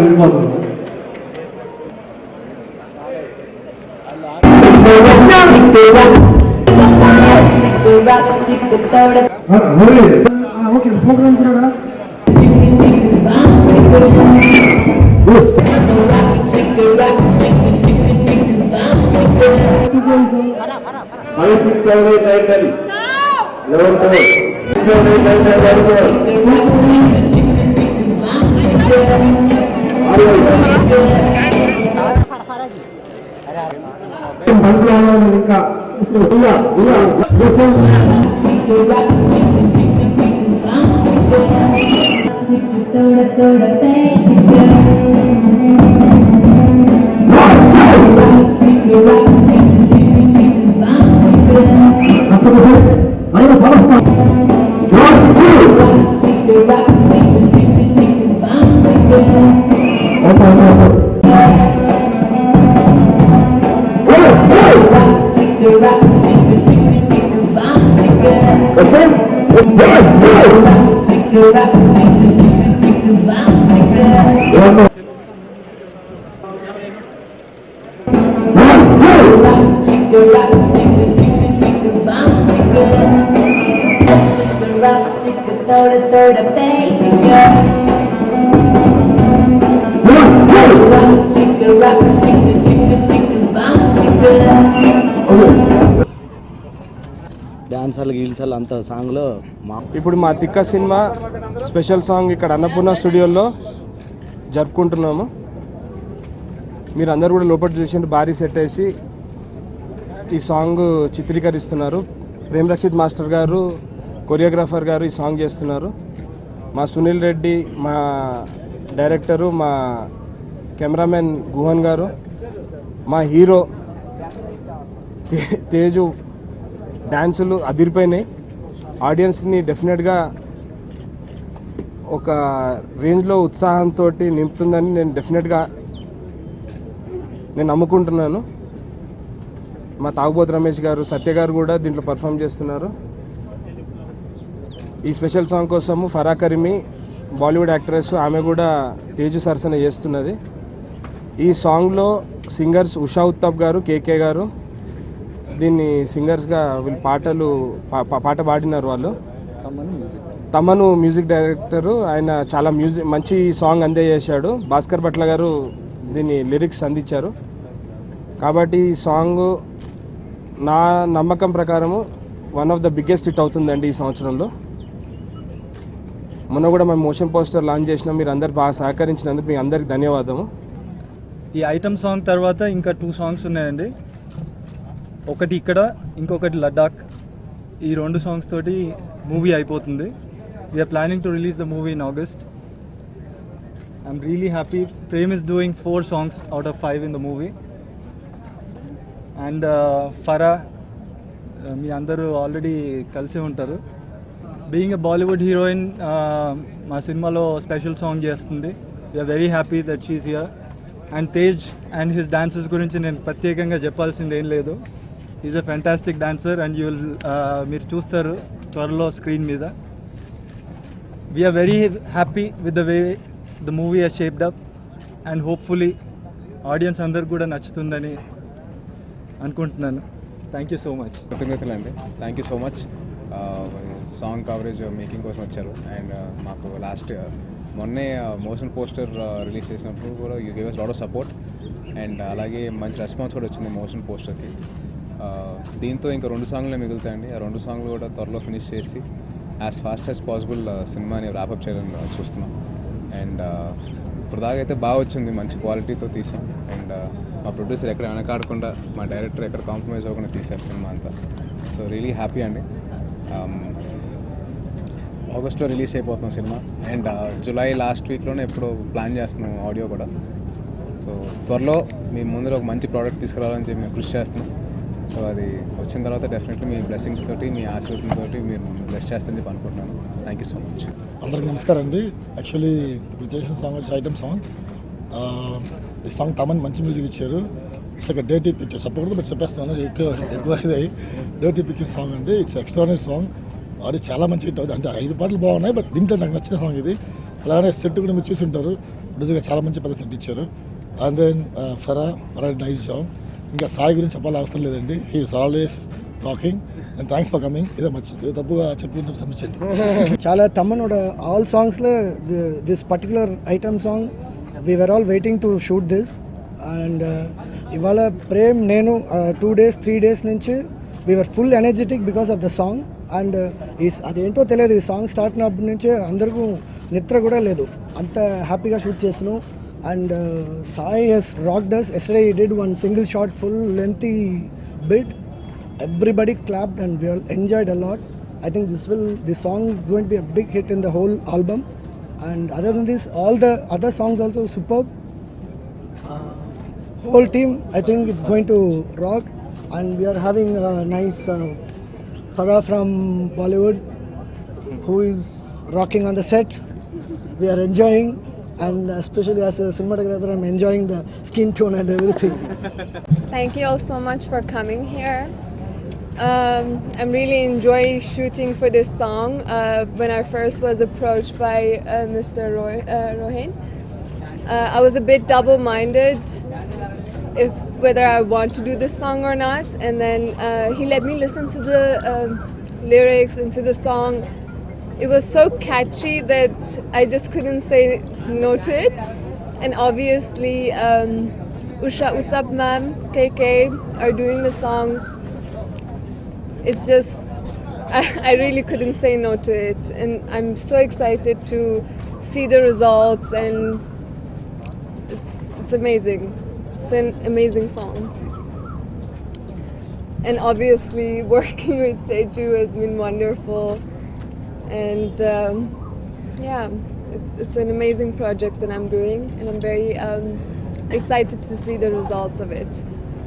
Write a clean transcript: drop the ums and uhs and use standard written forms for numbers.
వెళ్ళిపోతుంది. Okay programme కూడా ఇంకా డాన్సర్లు గీల్సాలు అంత సాంగ్లో ఇప్పుడు మా తిక్క సినిమా స్పెషల్ సాంగ్ ఇక్కడ అన్నపూర్ణ స్టూడియోలో జరుపుకుంటున్నాము. మీరు అందరు కూడా లోపల చూసి భారీ సెట్ వేసి ఈ సాంగ్ చిత్రీకరిస్తున్నారు. ప్రేమ్ రక్షిత్ మాస్టర్ గారు కొరియోగ్రాఫర్ గారు ఈ సాంగ్ చేస్తున్నారు. మా సునీల్ రెడ్డి మా డైరెక్టరు, మా కెమెరామెన్ గుహన్ గారు, మా హీరో తేజు డ్యాన్సులు అదిరిపోయినాయి. ఆడియన్స్ని డెఫినెట్గా ఒక రేంజ్లో ఉత్సాహంతో నింపుతుందని నేను నమ్ముకుంటున్నాను. మా తాగుబోతు రమేష్ గారు, సత్య గారు కూడా దీంట్లో పర్ఫామ్ చేస్తున్నారు. ఈ స్పెషల్ సాంగ్ కోసము ఫరా కరీమి బాలీవుడ్ యాక్ట్రెస్, ఆమె కూడా తేజు సరసన చేస్తున్నది. ఈ సాంగ్లో సింగర్స్ ఉషా ఉత్తప్ గారు, కేకే గారు దీన్ని సింగర్స్గా వీళ్ళు పాట పాడినారు. వాళ్ళు తమను మ్యూజిక్ డైరెక్టరు, ఆయన చాలా మంచి సాంగ్ అందజేశాడు. భాస్కర్ భట్ల గారు దీన్ని లిరిక్స్ అందించారు. కాబట్టి ఈ సాంగ్ నా నమ్మకం ప్రకారము one of the biggest hit అవుతుందండి ఈ సంవత్సరంలో. మొన్న కూడా మేము మోషన్ పోస్టర్ లాంచ్ చేసినాం. మీరు అందరు బాగా సహకరించినందుకు మీ అందరికి ధన్యవాదము. ఈ ఐటమ్ సాంగ్ తర్వాత ఇంకా 2 సాంగ్స్ ఉన్నాయండి. ఒకటి ఇక్కడ, ఇంకొకటి లడాక్. ఈ 2 సాంగ్స్ తోటి మూవీ అయిపోతుంది. We're planning to release the movie in August. I'm really happy. Prem is doing 4 songs out of 5 in the movie. And Farah మీ అందరూ ఆల్రెడీ కలిసి ఉంటారు. బీయింగ్ ఎ బాలీవుడ్ హీరోయిన్ మా సినిమాలో స్పెషల్ సాంగ్ చేస్తుంది. We're very happy that she is here. And Tej and his dances గురించి నేను ప్రత్యేకంగా చెప్పాల్సింది ఏం లేదు. Is a fantastic dancer and మీరు చూస్తారు త్వరలో స్క్రీన్ మీద. We're very happy with the way the movie he's shaped up and hopefully audience అందరికి కూడా నచ్చుతుందని అనుకుంటున్నాను. Thank you so much. కృతజ్ఞతలు అండి. Thank you so much. Song coverage making కోసం వచ్చారు. అండ్ మాకు లాస్ట్ మొన్నే మోషన్ పోస్టర్ రిలీజ్ చేసినప్పుడు కూడా you give us lot of support. And అలాగే మంచి రెస్పాన్స్ కూడా వచ్చింది మోషన్ పోస్టర్కి. దీంతో ఇంకా 2 సాంగ్లే మిగులుతాయండి. ఆ 2 సాంగ్లు కూడా త్వరలో ఫినిష్ చేసి యాజ్ ఫాస్ట్ యాజ్ పాసిబుల్ సినిమాని ర్యాపప్ చేయాలని చూస్తున్నాం. అండ్ ఇప్పుడు దాకా అయితే బాగా వచ్చింది, మంచి క్వాలిటీతో తీసాం. అండ్ మా ప్రొడ్యూసర్ ఎక్కడ వెనకాడకుండా, మా డైరెక్టర్ ఎక్కడ కాంప్రమైజ్ అవ్వకుండా తీశారు సినిమా అంతా. సో రియలీ హ్యాపీ అండి. ఆగస్ట్లో రిలీజ్ అయిపోతున్నాం సినిమా. అండ్ జూలై లాస్ట్ వీక్లోనే ఎప్పుడో ప్లాన్ చేస్తున్నాం ఆడియో కూడా. సో త్వరలో మీ ముందర ఒక మంచి ప్రోడక్ట్ తీసుకురావాలని చెప్పి మేము కృషి చేస్తున్నాం. సో అది వచ్చిన తర్వాత డెఫినెట్లీ మీ బ్లెస్సింగ్స్ తోటి, మీ ఆశీర్వాదంతో మీరు బ్లెస్ చేస్తారని చెప్పి అనుకుంటున్నాను. Thank you so much. అందరికీ నమస్కారం అండి. యాక్చువల్లీ ఇప్పుడు చేసిన సాంగ్ వచ్చి ఐటమ్ సాంగ్. ఈ సాంగ్ తమన్ మంచి మ్యూజిక్ ఇచ్చారు. ఇట్స్ ఒక డర్టీ పిక్చర్. చెప్పకూడదు బట్ చెప్పేస్తాను, ఎక్కువ ఇది డర్టీ పిక్చర్ సాంగ్ అండి. It's extraordinary song. అది చాలా మంచి హిట్ అవుతుంది. అంటే 5 పాటలు బాగున్నాయి, బట్ దీంట్లో నాకు నచ్చిన సాంగ్ ఇది. అలానే సెట్ కూడా మీరు చూసి ఉంటారు, నిజంగా చాలా మంచి పెద్ద సెట్ ఇచ్చారు. And then Farah nice job. ఇంకా సాయి గురించి చెప్పాల్సిన అవసరం లేదండి, he is always talking. And thanks for coming. ఇదే తప్పుగా చెప్పుకుంటే క్షమించండి. చాలా తమ్మనోட ఆల్ సాంగ్స్లో this particular item song we were all waiting to shoot this. And ఇవాళ ప్రేమ్ నేను 2 days 3 days నుంచి we were full energetic because of the song. And అదేంటో తెలియదు, ఈ సాంగ్ స్టార్ట్ అయినప్పటి నుంచే అందరికీ నిద్ర కూడా లేదు, అంత హ్యాపీగా షూట్ చేస్తున్నాం. And Sai he's rocked us. Yesterday he did one single shot full lengthy bit. Everybody clapped and we all enjoyed a lot. I think this song is going to be a big hit in the whole album. And other than this, all the other songs also superb. Whole team, I think it's going to rock. And we are having a nice Farah from Bollywood who is rocking on the set. We are enjoying, and especially as a cinematographer I'm enjoying the skin tone and everything. Thank you all so much for coming here. I'm really enjoying shooting for this song. When I first was approached by Mr. Rohan, I was a bit double-minded if whether I want to do this song or not. And then he let me listen to the lyrics and to the song. It was so catchy that I just couldn't say no to it. And obviously, Usha Uttab ma'am, KK are doing the song. It's just, I really couldn't say no to it. And I'm so excited to see the results, and it's amazing. It's an amazing song. And obviously, working with Teju has been wonderful. And yeah, it's an amazing project that I'm doing, and I'm very excited to see the results of it.